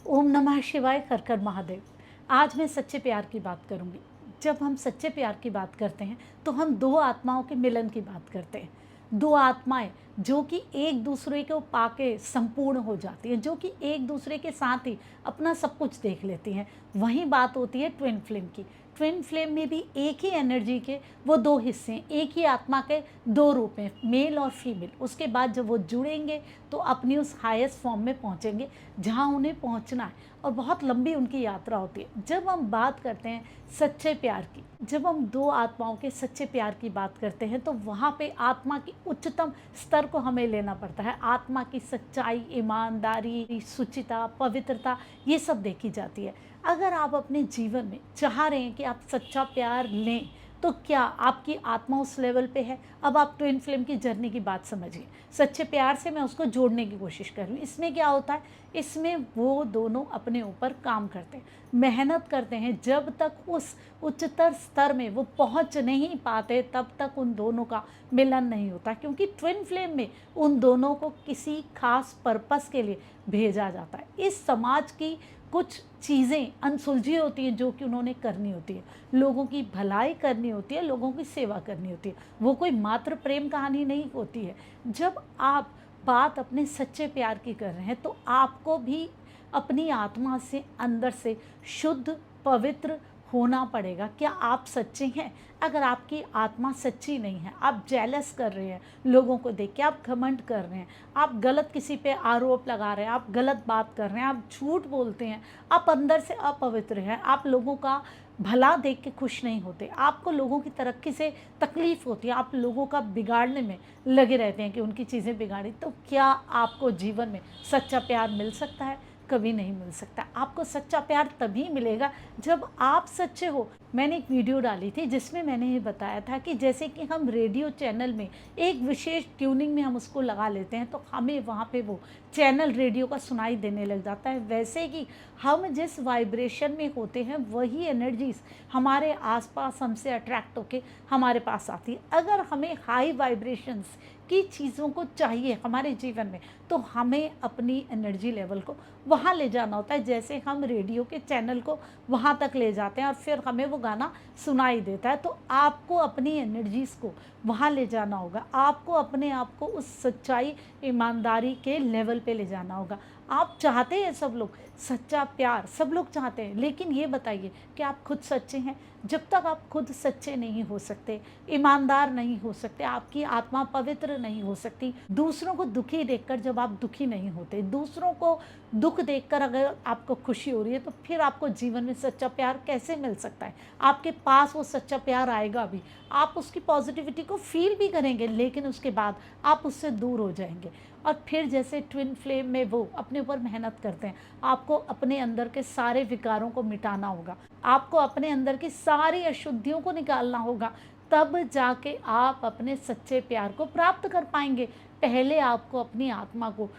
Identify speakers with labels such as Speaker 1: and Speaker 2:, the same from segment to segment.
Speaker 1: ओम नमः शिवाय, कर कर महादेव। आज मैं सच्चे प्यार की बात करूंगी। जब हम सच्चे प्यार की बात करते हैं तो हम दो आत्माओं के मिलन की बात करते हैं। दो आत्माएं जो कि एक दूसरे को पाके संपूर्ण हो जाती हैं, जो कि एक दूसरे के साथ ही अपना सब कुछ देख लेती हैं। वही बात होती है ट्विन फ्लेम की। ट्विन फ्लेम में भी एक ही एनर्जी के वो दो हिस्से हैं, एक ही आत्मा के दो रूप हैं, मेल और फीमेल। उसके बाद जब वो जुड़ेंगे तो अपनी उस हाईएस्ट फॉर्म में पहुंचेंगे जहां उन्हें पहुंचना है, और बहुत लंबी उनकी यात्रा होती है। जब हम बात करते हैं सच्चे प्यार की, जब हम दो आत्माओं के सच्चे प्यार की बात करते हैं तो वहाँ पे आत्मा की उच्चतम स्तर को हमें लेना पड़ता है। आत्मा की सच्चाई, ईमानदारी, शुचिता, पवित्रता, ये सब देखी जाती है। अगर आप अपने जीवन में चाह रहे हैं कि आप सच्चा प्यार लें तो क्या आपकी आत्मा उस लेवल पे है? अब आप ट्विन फ्लेम की जर्नी की बात समझिए। सच्चे प्यार से मैं उसको जोड़ने की कोशिश कर रही हूँ। इसमें क्या होता है, इसमें वो दोनों अपने ऊपर काम करते हैं, मेहनत करते हैं। जब तक उस उच्चतर स्तर में वो पहुंच नहीं पाते तब तक उन दोनों का मिलन नहीं होता, क्योंकि ट्विन फ्लेम में उन दोनों को किसी खास पर्पस के लिए भेजा जाता है। इस समाज की कुछ चीज़ें अनसुलझी होती हैं जो कि उन्होंने करनी होती है। लोगों की भलाई करनी होती है, लोगों की सेवा करनी होती है। वो कोई मात्र प्रेम कहानी नहीं होती है। जब आप बात अपने सच्चे प्यार की कर रहे हैं तो आपको भी अपनी आत्मा से अंदर से शुद्ध, पवित्र होना पड़ेगा। क्या आप सच्चे हैं? अगर आपकी आत्मा सच्ची नहीं है, आप जेलस कर रहे हैं लोगों को देख के, आप घमंड कर रहे हैं, आप गलत किसी पे आरोप लगा रहे हैं, आप गलत बात कर रहे हैं, आप झूठ बोलते हैं, आप अंदर से अपवित्र हैं, आप लोगों का भला देख के खुश नहीं होते, आपको लोगों की तरक्की से तकलीफ होती है, आप लोगों का बिगाड़ने में लगे रहते हैं कि उनकी चीज़ें बिगाड़ी, तो क्या आपको जीवन में सच्चा प्यार मिल सकता है? कभी नहीं मिल सकता। आपको सच्चा प्यार तभी मिलेगा जब आप सच्चे हो। मैंने एक वीडियो डाली थी जिसमें मैंने ये बताया था कि जैसे कि हम रेडियो चैनल में एक विशेष ट्यूनिंग में हम उसको लगा लेते हैं तो हमें वहाँ पे वो चैनल रेडियो का सुनाई देने लग जाता है। वैसे कि हम जिस वाइब्रेशन में होते हैं वही एनर्जीज हमारे आसपास हमसे अट्रैक्ट होके हमारे पास आती है। अगर हमें हाई वाइब्रेशंस की चीज़ों को चाहिए हमारे जीवन में तो हमें अपनी एनर्जी लेवल को वहाँ ले जाना होता है। जैसे हम रेडियो के चैनल को वहाँ तक ले जाते हैं और फिर हमें वो गाना सुनाई देता है, तो आपको अपनी एनर्जीज़ को वहाँ ले जाना होगा। आपको अपने आप को उस सच्चाई, ईमानदारी के लेवल पे ले जाना होगा। आप चाहते हैं, सब लोग सच्चा प्यार सब लोग चाहते हैं, लेकिन ये बताइए कि आप खुद सच्चे हैं? जब तक आप खुद सच्चे नहीं हो सकते, ईमानदार नहीं हो सकते, आपकी आत्मा पवित्र नहीं हो सकती, दूसरों को दुखी देखकर जब आप दुखी नहीं होते, दूसरों को दुख देखकर अगर आपको खुशी हो रही है, तो फिर आपको जीवन में सच्चा प्यार कैसे मिल सकता है? आपके पास वो सच्चा प्यार आएगा भी, आप उसकी पॉजिटिविटी को फील भी करेंगे, लेकिन उसके बाद आप उससे दूर हो जाएंगे। और फिर जैसे ट्विन फ्लेम में वो अपने ऊपर मेहनत करते हैं, आपको अपने अंदर के सारे विकारों को मिटाना होगा, आपको अपने अंदर की सारी अशुद्धियों को निकालना होगा, तब जाके आप अपने सच्चे प्यार को प्राप्त कर पाएंगे। पहले आपको अपनी आत्मा को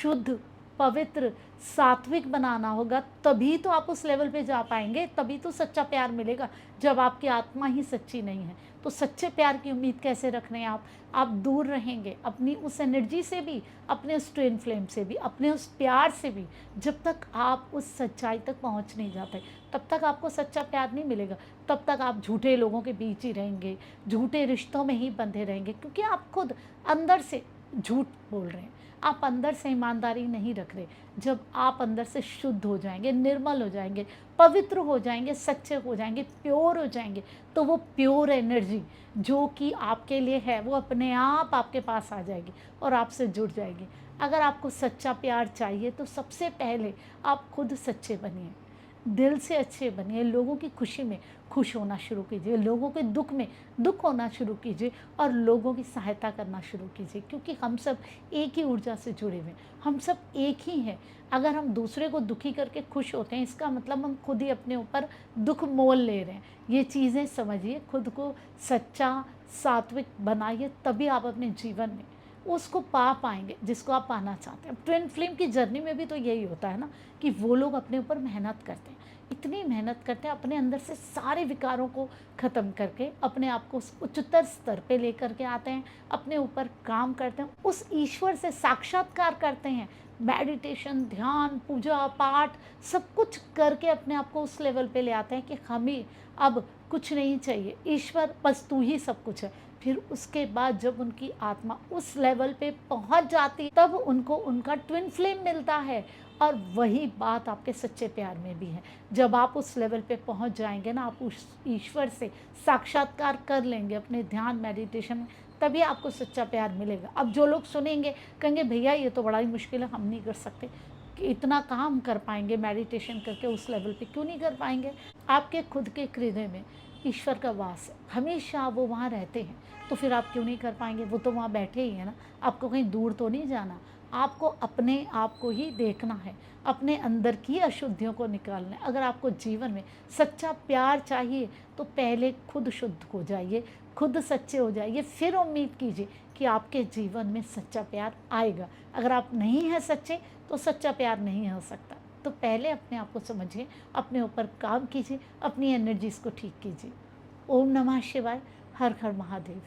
Speaker 1: शुद्ध, पवित्र, सात्विक बनाना होगा, तभी तो आप उस लेवल पे जा पाएंगे, तभी तो सच्चा प्यार मिलेगा। जब आपकी आत्मा ही सच्ची नहीं है तो सच्चे प्यार की उम्मीद कैसे रख रहे हैं आप दूर रहेंगे अपनी उस एनर्जी से भी, अपने उस ट्विन फ्लेम से भी, अपने उस प्यार से भी। जब तक आप उस सच्चाई तक पहुंच नहीं जाते तब तक आपको सच्चा प्यार नहीं मिलेगा। तब तक आप झूठे लोगों के बीच ही रहेंगे, झूठे रिश्तों में ही बंधे रहेंगे, क्योंकि आप खुद अंदर से झूठ बोल रहे हैं, आप अंदर से ईमानदारी नहीं रख रहे। जब आप अंदर से शुद्ध हो जाएंगे, निर्मल हो जाएंगे, पवित्र हो जाएंगे, सच्चे हो जाएंगे, प्योर हो जाएंगे, तो वो प्योर एनर्जी जो कि आपके लिए है वो अपने आप आपके पास आ जाएगी और आपसे जुड़ जाएगी। अगर आपको सच्चा प्यार चाहिए तो सबसे पहले आप खुद सच्चे बनिए, दिल से अच्छे बनिए, लोगों की खुशी में खुश होना शुरू कीजिए, लोगों के दुख में दुख होना शुरू कीजिए और लोगों की सहायता करना शुरू कीजिए, क्योंकि हम सब एक ही ऊर्जा से जुड़े हुए हैं, हम सब एक ही हैं। अगर हम दूसरे को दुखी करके खुश होते हैं, इसका मतलब हम खुद ही अपने ऊपर दुख मोल ले रहे हैं। ये चीज़ें समझिए, खुद को सच्चा, सात्विक बनाइए, तभी आप अपने जीवन में उसको पा पाएंगे जिसको आप पाना चाहते हैं। ट्विन फ्लेम की जर्नी में भी तो यही होता है ना कि वो लोग अपने ऊपर मेहनत करते हैं, इतनी मेहनत करते हैं, अपने अंदर से सारे विकारों को ख़त्म करके अपने आप को उच्चतर स्तर पे लेकर के आते हैं, अपने ऊपर काम करते हैं, उस ईश्वर से साक्षात्कार करते हैं, मेडिटेशन, ध्यान, पूजा पाठ सब कुछ करके अपने आप को उस लेवल पे ले आते हैं कि हमें अब कुछ नहीं चाहिए, ईश्वर बस तू ही सब कुछ है। फिर उसके बाद जब उनकी आत्मा उस लेवल पे पहुंच जाती तब उनको उनका ट्विन फ्लेम मिलता है। और वही बात आपके सच्चे प्यार में भी है। जब आप उस लेवल पे पहुंच जाएंगे ना, आप उस ईश्वर से साक्षात्कार कर लेंगे अपने ध्यान मेडिटेशन में, तभी आपको सच्चा प्यार मिलेगा। अब जो लोग सुनेंगे कहेंगे भैया ये तो बड़ा ही मुश्किल है, हम नहीं कर सकते, कि इतना काम कर पाएंगे मेडिटेशन करके उस लेवल पे, क्यों नहीं कर पाएंगे? आपके खुद के हृदय में ईश्वर का वास है, हमेशा वो वहाँ रहते हैं, तो फिर आप क्यों नहीं कर पाएंगे? वो तो वहाँ बैठे ही है ना, आपको कहीं दूर तो नहीं जाना। आपको अपने आप को ही देखना है, अपने अंदर की अशुद्धियों को निकालना है। अगर आपको जीवन में सच्चा प्यार चाहिए तो पहले खुद शुद्ध हो जाइए, खुद सच्चे हो जाइए, फिर उम्मीद कीजिए कि आपके जीवन में सच्चा प्यार आएगा। अगर आप नहीं हैं सच्चे तो सच्चा प्यार नहीं हो सकता। तो पहले अपने आप को समझिए, अपने ऊपर काम कीजिए, अपनी एनर्जीज को ठीक कीजिए। ओम नमः शिवाय। हर हर महादेव।